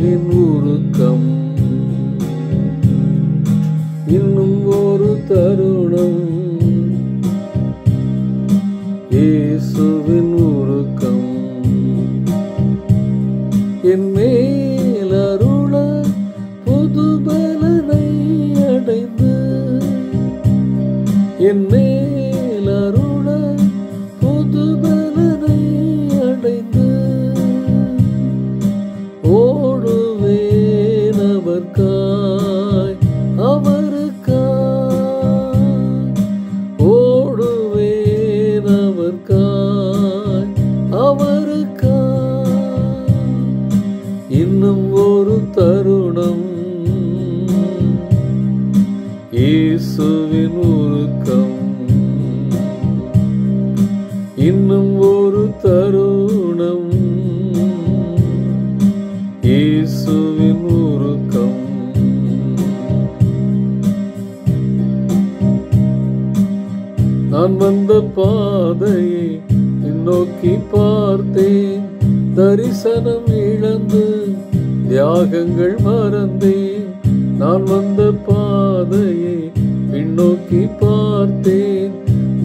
இயேசுவின் உருக்கம். இன்னும் ஒரு தருணம், இயேசுவின் உருக்கம். என் மேல் அருள புது பலனை அடைந்து, என் மேல் அருள புது பலனை அடைந்து, ஓடுவேன் அவர்காய் அவருக்காய், ஓடுவேன் அவர்காய் அவருக்காய். இன்னும் ஒரு தருணம், இயேசுவின் உருக்கம். இன்னும் ஒரு தருணம், இயேசுவின் உருக்கம். நான் வந்த பாதையை நோக்கி பார்த்தேன், தரிசனம் இழந்து தியாகங்கள் மறந்தேன். நான் வந்த பாதையை பின்னோக்கி பார்த்தேன்,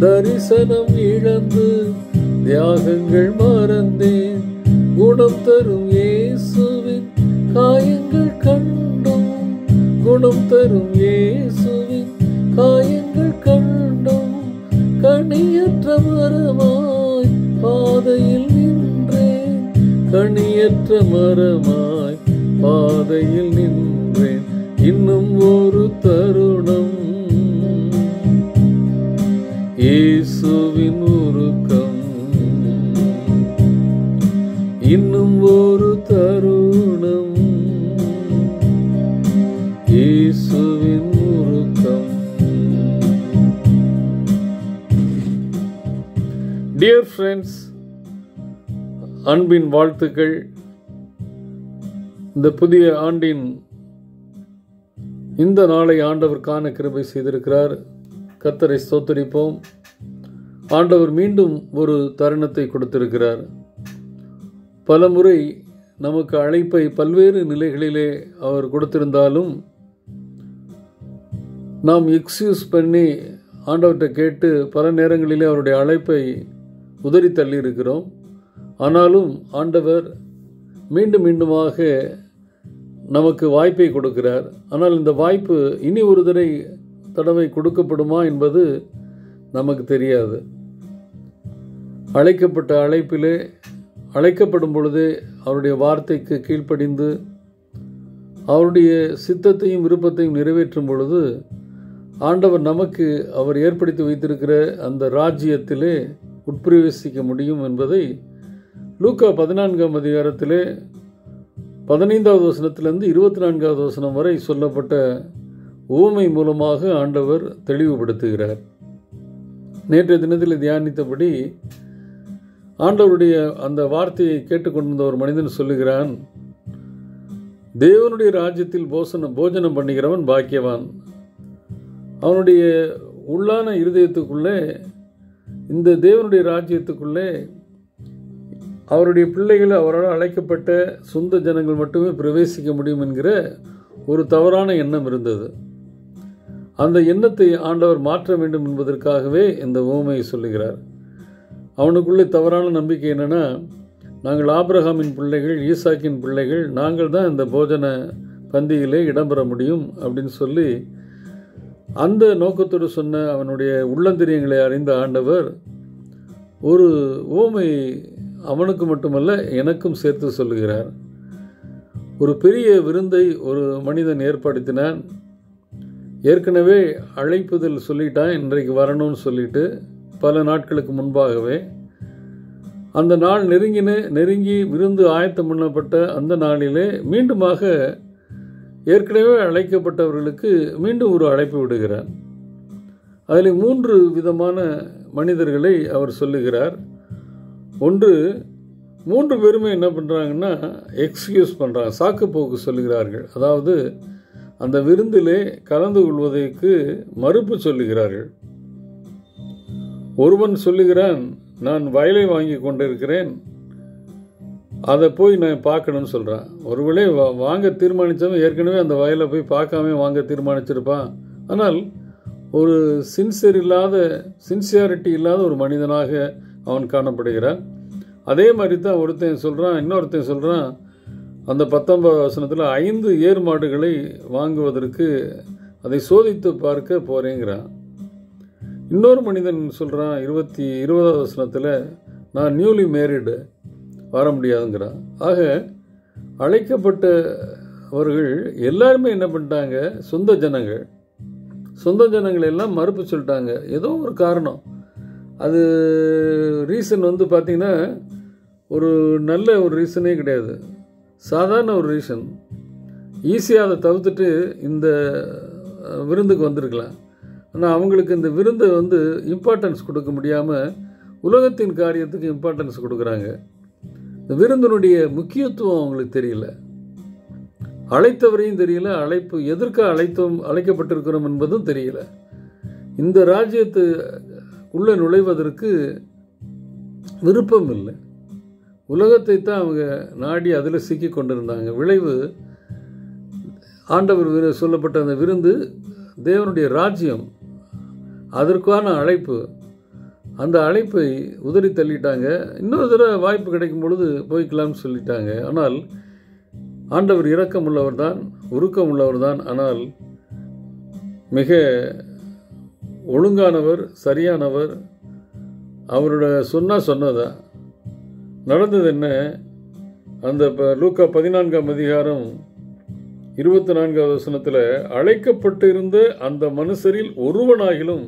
தரிசனம் இழந்து தியாகங்கள் மறந்தேன். குணம் தரும் இயேசுவின் காயங்கள் கண்டோம், குணம் தரும் இயேசுவின் காயங்கள் கண்டோம். கனியற்ற மரமாய் பாதையில் நின்றேன், கனியற்ற மரமாய் பாதையில் நின்றேன். இன்னும் ஒரு தருணம், இயேசுவின் உருக்கம். இன்னும் ஒரு தருணம், இயேசுவின் உருக்கம். டியர் ஃப்ரெண்ட்ஸ், அன்பின் வாழ்த்துக்கள். இந்த புதிய ஆண்டின் இந்த நாளை ஆண்டவர் காண கிருபை செய்திருக்கிறார். கர்த்தரை ஸ்தோத்திரிப்போம். ஆண்டவர் மீண்டும் ஒரு தருணத்தை கொடுத்திருக்கிறார். பல முறை நமக்கு அழைப்பை பல்வேறு நிலைகளிலே அவர் கொடுத்திருந்தாலும் நாம் எக்ஸ்கியூஸ் பண்ணி ஆண்டவர்கிட்ட கேட்டு பல நேரங்களிலே அவருடைய அழைப்பை உதறி தள்ளி இருக்கிறோம். ஆனாலும் ஆண்டவர் மீண்டும் மீண்டுமாக நமக்கு வாய்ப்பை கொடுக்கிறார். ஆனால் இந்த வாய்ப்பு இனி ஒரு தடவை கொடுக்கப்படுமா என்பது நமக்கு தெரியாது. அழைக்கப்பட்ட அழைப்பிலே அழைக்கப்படும் பொழுதே அவருடைய வார்த்தைக்கு கீழ்ப்படிந்து அவருடைய சித்தத்தையும் விருப்பத்தையும் நிறைவேற்றும் பொழுது ஆண்டவர் நமக்கு அவர் ஏற்படுத்தி வைத்திருக்கிற அந்த ராஜ்யத்திலே உட்பிரவேசிக்க முடியும் என்பதை லூக்கா 14ஆம் அதிகாரத்திலே 15வது வசனத்திலிருந்து 24வது வசனம் வரை சொல்லப்பட்ட உவமை மூலமாக ஆண்டவர் தெளிவுபடுத்துகிறார். நேற்றைய தினத்தில் தியானித்தபடி ஆண்டவருடைய அந்த வார்த்தையை கேட்டுக்கொண்டிருந்த ஒரு மனிதன் சொல்லுகிறான், தேவனுடைய ராஜ்யத்தில் போஜனம் பண்ணுகிறவன் பாக்கியவான். அவனுடைய உள்ளான இருதயத்துக்குள்ளே, இந்த தேவனுடைய ராஜ்யத்துக்குள்ளே அவருடைய பிள்ளைகள், அவரால் அழைக்கப்பட்ட சொந்த ஜனங்கள் மட்டுமே பிரவேசிக்க முடியும் என்கிற ஒரு தவறான எண்ணம் இருந்தது. அந்த எண்ணத்தை ஆண்டவர் மாற்ற வேண்டும் என்பதற்காகவே இந்த உவமையை சொல்லுகிறார். அவனுக்குள்ளே தவறான நம்பிக்கை என்னென்னா, நாங்கள் ஆபிரகாமின் பிள்ளைகள், ஈசாக்கின் பிள்ளைகள், நாங்கள் தான் இந்த போஜன பந்தியிலே இடம்பெற முடியும் அப்படின்னு சொல்லி அந்த நோக்கத்தோடு சொன்ன அவனுடைய உள்ளந்திரியங்களை அறிந்த ஆண்டவர் ஒரு உவமை அவனுக்கு மட்டுமல்ல எனக்கும் சேர்த்து சொல்லுகிறார். ஒரு பெரிய விருந்தை ஒரு மனிதன் ஏற்படுத்தினான். ஏற்கனவே அழைப்புதல் சொல்லிட்டான், இன்றைக்கு வரணும்னு சொல்லிட்டு பல நாட்களுக்கு முன்பாகவே. அந்த நாள் நெருங்கி விருந்து ஆயத்தம் பண்ணப்பட்ட அந்த நாளிலே மீண்டுமாக ஏற்கனவே அழைக்கப்பட்டவர்களுக்கு மீண்டும் ஒரு அழைப்பு விடுகிறார். அதில் 3 விதமான மனிதர்களை அவர் சொல்லுகிறார். ஒன்று, 3 பேருமே என்ன பண்ணுறாங்கன்னா எக்ஸ்கியூஸ் பண்ணுறாங்க, சாக்கு போக்கு சொல்லுகிறார்கள். அதாவது அந்த விருந்திலே கலந்து கொள்வதற்கு மறுப்பு சொல்லுகிறார்கள். ஒருவன் சொல்லுகிறான், நான் வயலை வாங்கி கொண்டிருக்கிறேன், அதை போய் நான் பார்க்கணும்னு சொல்கிறான். ஒருவேளை வாங்க தீர்மானித்தவன் ஏற்கனவே அந்த வயலை போய் பார்க்காம வாங்க தீர்மானிச்சிருப்பான். ஆனால் ஒரு சின்சியாரிட்டி இல்லாத ஒரு மனிதனாக அவன் காணப்படுகிறான். அதே மாதிரி தான் இன்னொருத்தன் சொல்கிறான் அந்த 19வது வசனத்தில் 5 ஏர் மாடுகளை வாங்குவதற்கு அதை சோதித்து பார்க்க போகிறேங்கிறான். இன்னொரு மனிதன் சொல்கிறான் 20வது வசனத்தில் நான் நியூலி மேரிடு வர முடியாதுங்கிறான். ஆக அழைக்கப்பட்டவர்கள் எல்லாருமே என்ன பண்ணிட்டாங்க, சொந்த ஜனங்கள் எல்லாம் மறுப்பு சொல்லிட்டாங்க. ஏதோ ஒரு காரணம், அது ரீசன் பார்த்திங்கன்னா ஒரு நல்ல ஒரு ரீசனே கிடையாது, சாதாரண ஒரு ரீசன். ஈஸியாக அதை தவிர்த்துட்டு இந்த விருந்துக்கு வந்திருக்கலாம். ஆனால் அவங்களுக்கு இந்த விருந்தை இம்பார்ட்டன்ஸ் கொடுக்க முடியாமல் உலகத்தின் காரியத்துக்கு இம்பார்ட்டன்ஸ் கொடுக்குறாங்க. இந்த விருந்தினுடைய முக்கியத்துவம் அவங்களுக்கு தெரியல, அழைத்தவரையும் தெரியல, அழைப்பு எதற்காக அழைக்கப்பட்டிருக்கிறோம் என்பதும் தெரியல. இந்த ராஜ்யத்து உள்ளே நுழைவதற்கு விருப்பம் இல்லை. உலகத்தை தான் அவங்க நாடி அதில் சிக்கி கொண்டிருந்தாங்க. விளைவு ஆண்டவர் சொல்லப்பட்ட அந்த விருந்து தேவனுடைய ராஜ்யம், அதற்கான அழைப்பு, அந்த அழைப்பை உதறி தள்ளிட்டாங்க. இன்னொரு தடவை வாய்ப்பு கிடைக்கும் பொழுது போய்க்கலாம்னு சொல்லிட்டாங்க. ஆனால் ஆண்டவர் இரக்கம் உள்ளவர் தான், உருக்கம் உள்ளவர் தான். ஆனால் மிக ஒழுங்கானவர், சரியானவர். அவரோட சொன்னதா நடந்தது என்ன? அந்த லூக்கா 14ஆம் அதிகாரம் 24வது வசனத்தில் அழைக்கப்பட்டு இருந்த அந்த மனுஷரில் ஒருவனாகிலும்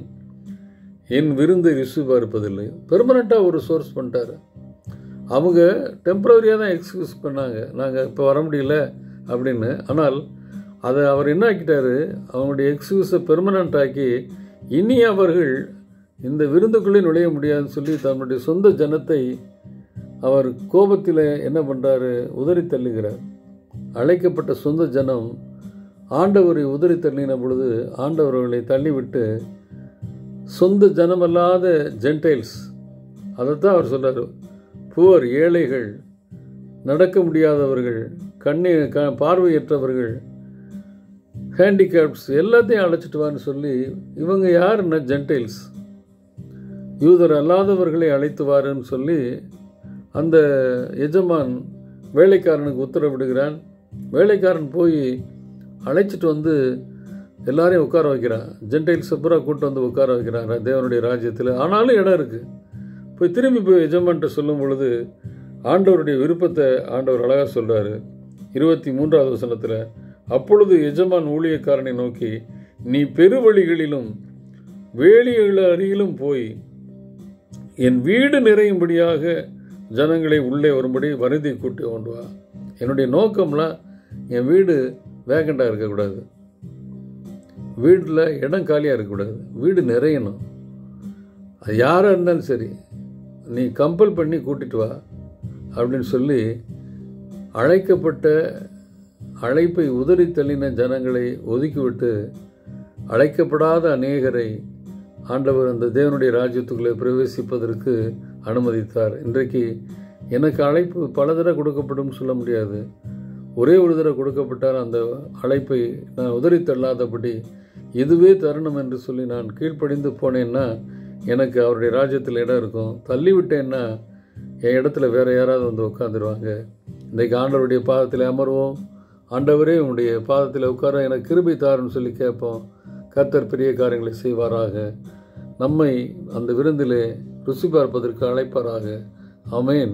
என் விருந்தை ருசி பார்ப்பதில்லை. பெர்மனண்ட்டாக ஒரு சோர்ஸ் பண்ணிட்டாரு. அவங்க டெம்பரரியாக தான் எக்ஸ்கியூஸ் பண்ணாங்க, நாங்கள் இப்போ வர முடியல அப்படின்னு. ஆனால் அதை அவர் என்ன ஆக்கிட்டாரு, அவங்களுடைய எக்ஸ்கியூஸை பெர்மனண்ட் ஆக்கி இனி அவர்கள் இந்த விருந்துக்குள்ளே நுழைய முடியாதுன்னு சொல்லி தன்னுடைய சொந்த ஜனத்தை அவர் கோபத்தில் என்ன பண்ணுறாரு, உதறி தள்ளுகிறார். அழைக்கப்பட்ட சொந்த ஜனம் ஆண்டவரை உதறி தள்ளின பொழுது ஆண்டவர்களை தள்ளிவிட்டு சொந்த ஜனமல்லாத ஜென்டைல்ஸ், அதைத்தான் அவர் சொல்கிறார், புவர், ஏழைகள், நடக்க முடியாதவர்கள், பார்வையற்றவர்கள், ஹேண்டிகேப்ஸ் எல்லாத்தையும் அழைச்சிட்டு வான்னு சொல்லி, இவங்க யாருன்னா ஜென்டைல்ஸ், யூதர் அல்லாதவர்களை அழைத்து வாருன்னு சொல்லி அந்த எஜமான் வேலைக்காரனுக்கு உத்தரவிடுகிறான். வேலைக்காரன் போய் அழைச்சிட்டு எல்லாரையும் உட்கார வைக்கிறான். ஜென்டைல்ஸ் பூரா கூட்டு உட்கார வைக்கிறான் தேவனுடைய ராஜ்யத்தில். ஆனாலும் இடம் இருக்குது. திரும்பி போய் எஜமான்கிட்ட சொல்லும் பொழுது ஆண்டவருடைய விருப்பத்தை ஆண்டவர் அழகாக சொல்கிறாரு 23வது வசனத்தில். அப்பொழுது எஜமான் ஊழியக்காரனை நோக்கி, நீ பெருவழிகளிலும் வேலிகள் அருகிலும் போய் என் வீடு நிறையும்படியாக ஜனங்களை உள்ளே வரும்படி வருந்தி கூட்டி கொண்டு வா. என்னுடைய நோக்கம்லாம் என் வீடு வேகண்டாக இருக்கக்கூடாது, வீட்டில் இடம் காலியாக இருக்கக்கூடாது, வீடு நிறையணும். அது யாராக இருந்தாலும் சரி, நீ கம்பல் பண்ணி கூட்டிட்டு வா அப்படின்னு சொல்லி அழைக்கப்பட்ட அழைப்பை உதறி தள்ளின ஜனங்களை ஒதுக்கிவிட்டு அழைக்கப்படாத அநேகரை ஆண்டவர் அந்த தேவனுடைய ராஜ்யத்துக்குள்ளே பிரவேசிப்பதற்கு அனுமதித்தார். இன்றைக்கு எனக்கு அழைப்பு பல தடவை கொடுக்கப்படும் சொல்ல முடியாது. ஒரே ஒரு தடவை கொடுக்கப்பட்டால் அந்த அழைப்பை நான் உதறி தள்ளாதபடி இதுவே தருணம் என்று சொல்லி நான் கீழ்ப்படிந்து போனேன்னா எனக்கு அவருடைய ராஜ்யத்தில் இடம் இருக்கும். தள்ளிவிட்டேன்னா என் இடத்துல வேறு யாராவது உட்காந்துருவாங்க. இன்றைக்கு ஆண்டவருடைய பாதத்தில் அமர்வோம். ஆண்டவரே உன்னுடைய பாதத்தில் உட்கார எனக்கு கிருபை தாருன்னு சொல்லி கேட்போம். கர்த்தர் பெரிய காரியங்களை செய்வாராக. நம்மை அந்த விருந்திலே ருசி பார்ப்பதற்கு அழைப்பாராக. ஆமென்.